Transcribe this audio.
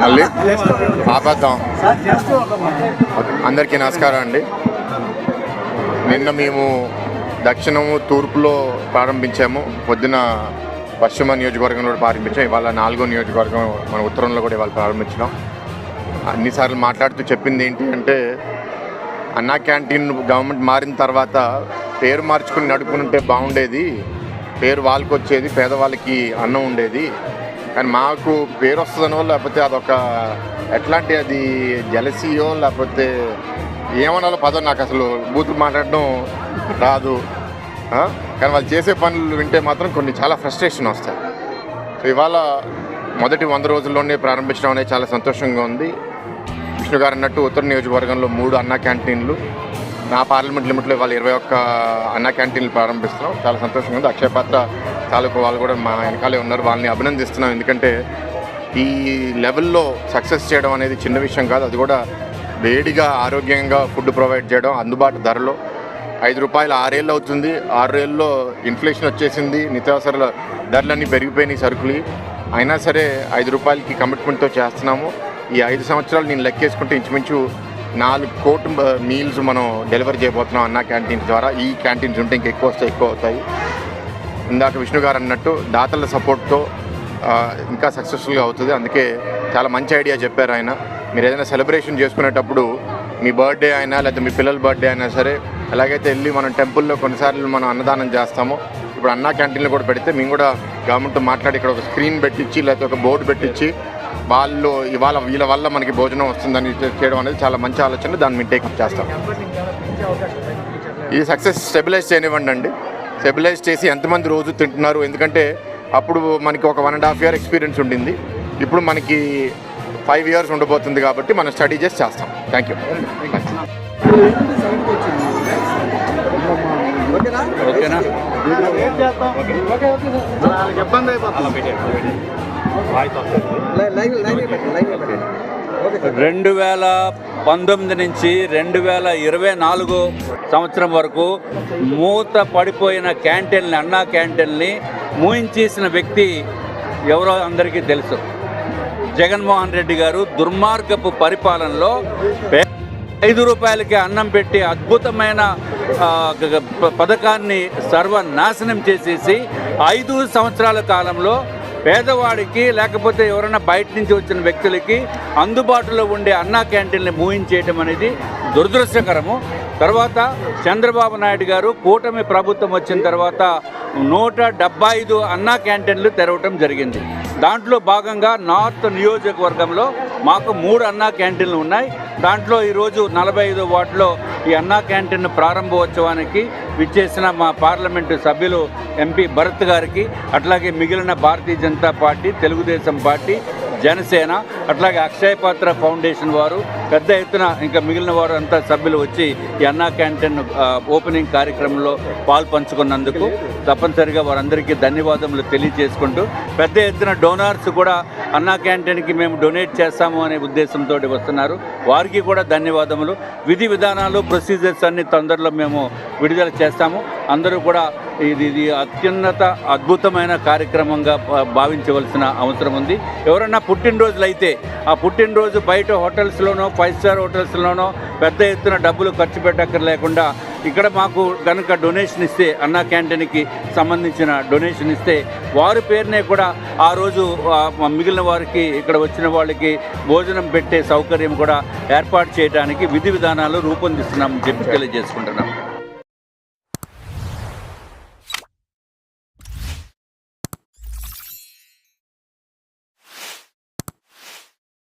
మళ్ళీ ఆపేద్దాం. అందరికీ నమస్కారం అండి. నిన్న మేము దక్షిణము తూర్పులో ప్రారంభించాము, పొద్దున పశ్చిమ నియోజకవర్గంలో ప్రారంభించాం. ఇవాళ 4వ నియోజకవర్గం మన ఉత్తరంలో కూడా ఇవాళ ప్రారంభించడం. అన్నిసార్లు మాట్లాడుతూ చెప్పింది ఏంటి అంటే, అన్నా క్యాంటీన్ గవర్నమెంట్ మారిన తర్వాత పేరు మార్చుకుని నడుపుకుంటే బాగుండేది, పేరు వాళ్ళకి వచ్చేది, పేదవాళ్ళకి అన్నం ఉండేది. కానీ మాకు పేరు వస్తుందనో లేకపోతే అదొక ఎట్లాంటి అది జలసీయో లేకపోతే ఏమనాలో పదం నాకు అసలు బూతులు మాట్లాడడం రాదు. కానీ వాళ్ళు చేసే పనులు వింటే మాత్రం కొన్ని చాలా ఫ్రస్ట్రేషన్ వస్తాయి. సో ఇవాళ మొదటి 100 రోజుల్లోనే ప్రారంభించడం అనేది చాలా సంతోషంగా ఉంది. విష్ణు గారు అన్నట్టు ఉత్తర నియోజకవర్గంలో 3 అన్నా క్యాంటీన్లు, నా పార్లమెంట్ లిమిట్లో ఇవాళ 21 అన్నా క్యాంటీన్లు ప్రారంభిస్తున్నాం. చాలా సంతోషంగా ఉంది. అక్షయ పాత్ర తాలూకు వాళ్ళు కూడా మా వెనకాలే ఉన్నారు, వాళ్ళని అభినందిస్తున్నాం. ఎందుకంటే ఈ లెవెల్లో సక్సెస్ చేయడం అనేది చిన్న విషయం కాదు. అది కూడా వేడిగా ఆరోగ్యంగా ఫుడ్ ప్రొవైడ్ చేయడం అందుబాటు ధరలో. 5 రూపాయలు 6 ఏళ్ళు అవుతుంది. 6 ఏళ్ళలో ఇన్ఫ్లేషన్ వచ్చేసింది, నిత్యావసర ధరలన్నీ పెరిగిపోయినాయి సరుకులు. అయినా సరే 5 రూపాయలకి కమిట్మెంట్తో చేస్తున్నాము. ఈ 5 సంవత్సరాలు నేను లెక్కేసుకుంటే ఇంచుమించు 4 కోట్ల మీల్స్ మనం డెలివరీ చేయబోతున్నాం అన్నా క్యాంటీన్స్ ద్వారా. ఈ క్యాంటీన్స్ ఉంటే ఇంకా ఎక్కువ అవుతాయి. ఇందాక విష్ణు గారు అన్నట్టు దాతల సపోర్ట్తో ఇంకా సక్సెస్ఫుల్గా అవుతుంది. అందుకే చాలా మంచి ఐడియా చెప్పారు ఆయన. మీరు ఏదైనా సెలబ్రేషన్ చేసుకునేటప్పుడు మీ బర్త్డే అయినా లేకపోతే మీ పిల్లల బర్త్డే అయినా సరే, ఎలాగైతే వెళ్ళి మనం టెంపుల్లో కొన్నిసార్లు మనం అన్నదానం చేస్తామో, ఇప్పుడు అన్నా క్యాంటీన్లో కూడా పెడితే మేము కూడా గవర్నమెంట్తో మాట్లాడి ఇక్కడ ఒక స్క్రీన్ పెట్టించి లేకపోతే ఒక బోర్డు పెట్టించి వాళ్ళు ఇవాళ వీళ్ళ వల్ల మనకి భోజనం వస్తుందని చేయడం అనేది చాలా మంచి ఆలోచన. దాన్ని మేము టేకప్ చేస్తాం. ఈ సక్సెస్ స్టెబిలైజ్ చేయనివ్వండి అండి. స్టెబిలైజ్ చేసి ఎంతమంది రోజు తింటున్నారు, ఎందుకంటే అప్పుడు మనకి ఒక 1.5 year ఎక్స్పీరియన్స్ ఉండింది. ఇప్పుడు మనకి 5 years ఉండబోతుంది కాబట్టి మనం స్టడీ చేసి చేస్తాం. Thank you. ఓకేనా? 2019 నుంచి 2024 సంవత్సరం వరకు మూత పడిపోయిన క్యాంటీన్ని, అన్నా క్యాంటీన్ని మూయించేసిన వ్యక్తి ఎవరో అందరికీ తెలుసు. జగన్మోహన్ రెడ్డి గారు దుర్మార్గపు పరిపాలనలో 5 రూపాయలకి అన్నం పెట్టి అద్భుతమైన పథకాన్ని సర్వనాశనం చేసేసి 5 సంవత్సరాల కాలంలో పేదవాడికి లేకపోతే ఎవరైనా బయట నుంచి వచ్చిన వ్యక్తులకి అందుబాటులో ఉండే అన్నా క్యాంటీన్ని మూయించేయటం అనేది దురదృష్టకరము. తర్వాత చంద్రబాబు నాయుడు గారు కూటమి ప్రభుత్వం వచ్చిన తర్వాత 175 అన్నా క్యాంటీన్లు తెరవటం జరిగింది. దాంట్లో భాగంగా నార్త్ నియోజకవర్గంలో మాకు 3 అన్నా క్యాంటీన్లు ఉన్నాయి. దాంట్లో ఈరోజు 45వ వార్డులో ఈ అన్నా క్యాంటీన్ ప్రారంభోత్సవానికి విచ్చేసిన మా పార్లమెంటు సభ్యులు ఎంపీ భరత్ గారికి, అట్లాగే మిగిలిన భారతీయ జనతా పార్టీ, తెలుగుదేశం పార్టీ, జనసేన, అట్లాగే అక్షయ పాత్ర ఫౌండేషన్ వారు పెద్ద ఎత్తున ఇంకా మిగిలిన వారు అంతా సభ్యులు వచ్చి ఈ అన్నా క్యాంటీన్ ఓపెనింగ్ కార్యక్రమంలో పాల్పంచుకున్నందుకు తప్పనిసరిగా వారందరికీ ధన్యవాదములు తెలియజేసుకుంటూ, పెద్ద ఎత్తున డోనార్స్ కూడా అన్నా క్యాంటీన్కి మేము డొనేట్ చేస్తాము అనే ఉద్దేశంతో వస్తున్నారు. వారికి కూడా ధన్యవాదములు. విధి విధానాలు, ప్రొసీజర్స్ అన్ని తొందరలో మేము విడుదల చేస్తాము. అందరూ కూడా ఇది అత్యున్నత అద్భుతమైన కార్యక్రమంగా భావించవలసిన అవసరం ఉంది. ఎవరన్నా పుట్టినరోజులు అయితే ఆ పుట్టినరోజు బయట హోటల్స్లోనో, 5 స్టార్ హోటల్స్లోనో పెద్ద ఎత్తున డబ్బులు ఖర్చు పెట్టక్కర్లేకుండా ఇక్కడ మాకు కనుక డొనేషన్ ఇస్తే, అన్నా క్యాంటీన్కి సంబంధించిన డొనేషన్ ఇస్తే వారి పేరునే కూడా ఆ రోజు మిగిలిన వారికి, ఇక్కడ వచ్చిన వాళ్ళకి భోజనం పెట్టే సౌకర్యం కూడా ఏర్పాటు చేయడానికి విధి విధానాలు రూపొందిస్తున్నామని చెప్పి తెలియజేసుకుంటున్నాం.